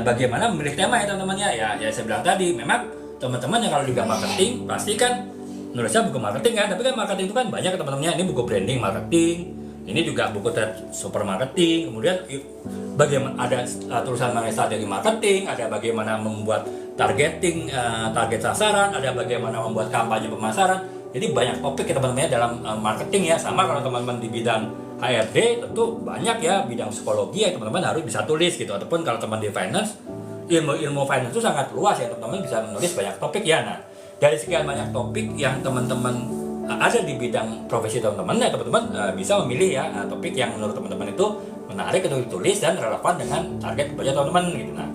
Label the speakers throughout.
Speaker 1: bagaimana memilih tema ya teman-teman ya saya bilang tadi, memang teman-teman yang kalau di bidang marketing pasti kan nulisnya buku marketing kan, tapi kan marketing itu kan banyak teman-temannya. Ini buku branding marketing, ini juga buku super marketing, kemudian bagaimana ada tulisan mengenai strategi marketing, ada bagaimana membuat targeting, target sasaran, ada bagaimana membuat kampanye pemasaran. Jadi banyak topik ya teman-teman dalam marketing ya. Sama kalau teman-teman di bidang HRD tentu banyak ya, bidang psikologi ya teman-teman harus bisa tulis gitu. Ataupun kalau teman di finance, ilmu finance itu sangat luas ya, teman-teman bisa menulis banyak topik ya. Nah, dari sekian banyak topik yang teman-teman ada di bidang profesi teman-teman ya, teman-teman bisa memilih ya topik yang menurut teman-teman itu menarik untuk ditulis dan relevan dengan target pembaca teman-teman gitu. Nah,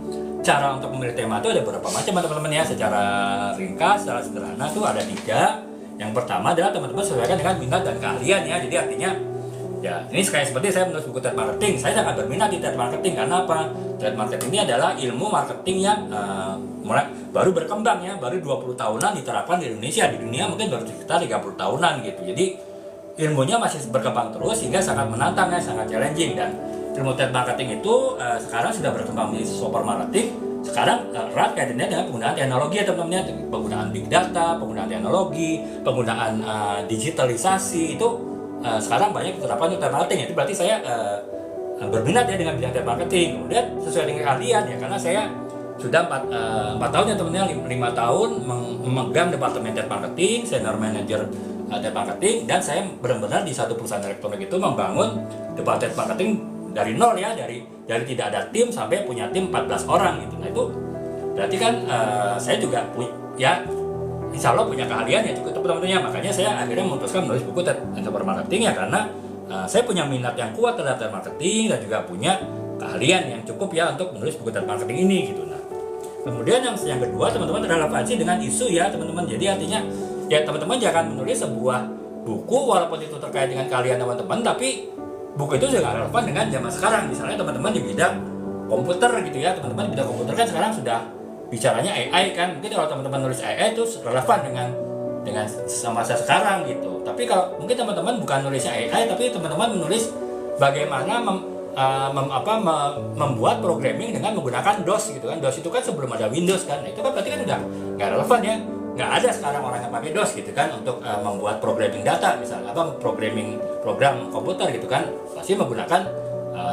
Speaker 1: cara untuk memilih tema itu ada beberapa macam teman-teman ya. Secara ringkas, secara sederhana tuh ada 3. Yang pertama adalah teman-teman sesuaikan dengan minat dan keahlian ya. Jadi artinya ya ini kayak seperti saya menulis buku trade marketing, saya sangat berminat di trade marketing. Karena apa? Trade marketing ini adalah ilmu marketing yang mulai baru berkembang ya, baru 20 tahunan diterapkan di Indonesia. Di dunia mungkin baru sekitar 30 tahunan gitu. Jadi ilmunya masih berkembang terus sehingga sangat menantang ya, sangat challenging. Dan ilmu trade marketing itu sekarang sudah berkembang menjadi super marketing. Sekarang erat kaitannya dengan penggunaan teknologi ya teman-teman, penggunaan big data, penggunaan teknologi, penggunaan digitalisasi itu sekarang banyak diterapkan untuk trade marketing. Itu berarti saya berminat ya dengan bidang trade marketing. Kemudian sesuai dengan keahlian ya, karena saya sudah 4 tahun ya teman-teman, 5 tahun memegang departemen trade marketing, senior manager trade marketing, dan saya benar-benar di satu perusahaan elektronik itu membangun departemen trade marketing dari nol ya, dari tidak ada tim sampai punya tim 14 orang gitu. Nah itu berarti kan saya juga ya insya Allah punya keahlian ya cukup teman-temannya. Makanya saya akhirnya memutuskan menulis buku super marketing ya, karena saya punya minat yang kuat terhadap marketing dan juga punya keahlian yang cukup ya untuk menulis buku marketing ini gitu. Nah kemudian yang kedua teman-teman, relevansi dengan isu ya teman-teman. Jadi artinya ya teman-teman jangan menulis sebuah buku walaupun itu terkait dengan keahlian teman-teman, tapi buku itu juga relevan dengan zaman sekarang. Misalnya teman-teman di bidang komputer gitu ya, teman-teman di bidang komputer kan sekarang sudah bicaranya AI kan. Mungkin kalau teman-teman nulis AI itu relevan dengan masa sekarang gitu. Tapi kalau mungkin teman-teman bukan nulisnya AI, tapi teman-teman menulis bagaimana membuat programming dengan menggunakan DOS gitu kan. DOS itu kan sebelum ada Windows kan. Nah, itu kan berarti kan udah nggak relevan ya. Nggak ada sekarang orang yang pakai DOS gitu kan untuk membuat programming data misalnya, programming program komputer gitu kan, pasti menggunakan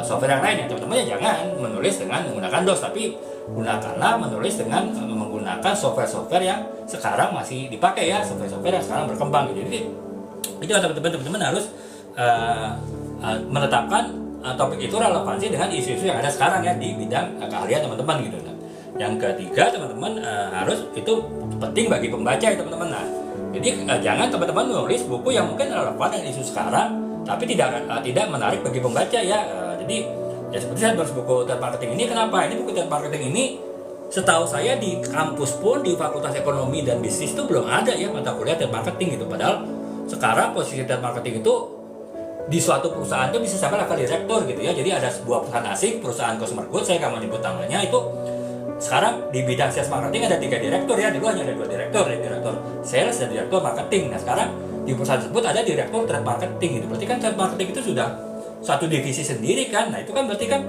Speaker 1: software yang lain ya teman-teman. Ya jangan menulis dengan menggunakan DOS, tapi gunakanlah menulis dengan menggunakan software-software yang sekarang masih dipakai ya, software-software yang sekarang berkembang gitu. Jadi itu teman-teman harus menetapkan topik itu relevansi dengan isu-isu yang ada sekarang ya di bidang keahlian teman-teman gitu. Nah, yang ketiga teman-teman harus itu penting bagi pembaca ya teman-teman. Nah, jadi jangan teman-teman menulis buku yang mungkin relevan dengan isu sekarang tapi tidak menarik bagi pembaca ya. Jadi ya seperti saya nulis buku trade marketing ini, kenapa? Ini buku trade marketing ini setahu saya di kampus pun di Fakultas Ekonomi dan Bisnis itu belum ada ya mata kuliah trade marketing gitu. Padahal sekarang posisi trade marketing itu di suatu perusahaan itu bisa sampai level direktur gitu ya. Jadi ada sebuah perusahaan asing, perusahaan consumer goods, saya nggak mau nyebut namanya, itu sekarang di bidang sales marketing ada 3 direktur ya. Dulu hanya ada 2 direktur, direktur sales dan direktur marketing. Nah sekarang di perusahaan tersebut ada direktur trade marketing gitu. Berarti kan trade marketing itu sudah satu divisi sendiri kan. Nah itu kan berarti kan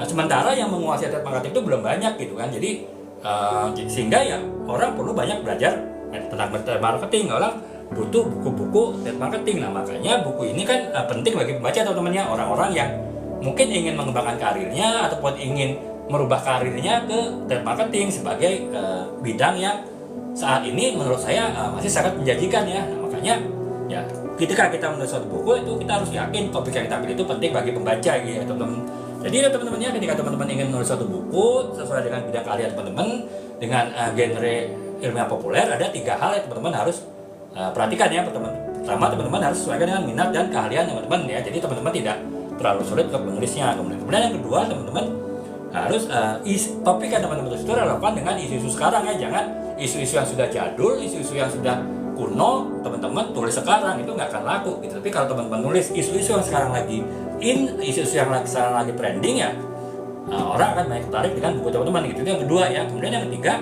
Speaker 1: sementara yang menguasai trade marketing itu belum banyak gitu kan. Jadi sehingga ya orang perlu banyak belajar tentang trade marketing. Orang butuh buku-buku trade marketing. Nah makanya buku ini kan penting bagi pembaca teman-temannya, orang-orang yang mungkin ingin mengembangkan karirnya ataupun ingin merubah karirnya ke trade marketing sebagai bidang yang saat ini menurut saya masih sangat menjanjikan ya. Nah, makanya ya ketika kita menulis suatu buku itu kita harus yakin topik yang kita pilih itu penting bagi pembaca gitu ya teman-teman. Jadi ya teman-temannya ketika teman-teman ingin menulis suatu buku sesuai dengan bidang keahlian teman-teman dengan genre ilmiah populer, ada 3 hal yang teman-teman harus perhatikan ya. Pertama teman-teman harus sesuaikan dengan minat dan keahlian teman-teman ya. Jadi teman-teman tidak terlalu sulit untuk menulisnya. Kemudian yang kedua teman-teman harus topik yang teman-teman tulis itu relevan dengan isu-isu sekarang ya. Jangan isu-isu yang sudah jadul, isu-isu yang sudah kuno teman-teman tulis sekarang, itu nggak akan laku gitu. Tapi kalau teman-teman nulis isu-isu yang sekarang lagi isu-isu yang sekarang lagi trending ya, orang akan banyak tertarik dengan buku teman-teman gitu. Itu yang kedua ya. Kemudian yang ketiga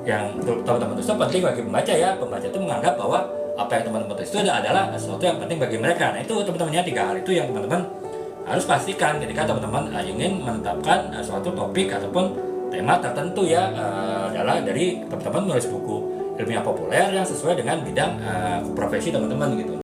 Speaker 1: yang teman-teman tulis itu penting bagi pembaca ya. Pembaca itu menganggap bahwa apa yang teman-teman tulis itu adalah sesuatu yang penting bagi mereka. Nah itu teman-temannya 3 hal itu yang teman-teman harus pastikan ketika teman-teman ingin menetapkan suatu topik ataupun tema tertentu ya, adalah dari teman-teman nulis buku ilmiah populer yang sesuai dengan bidang profesi teman-teman gitu.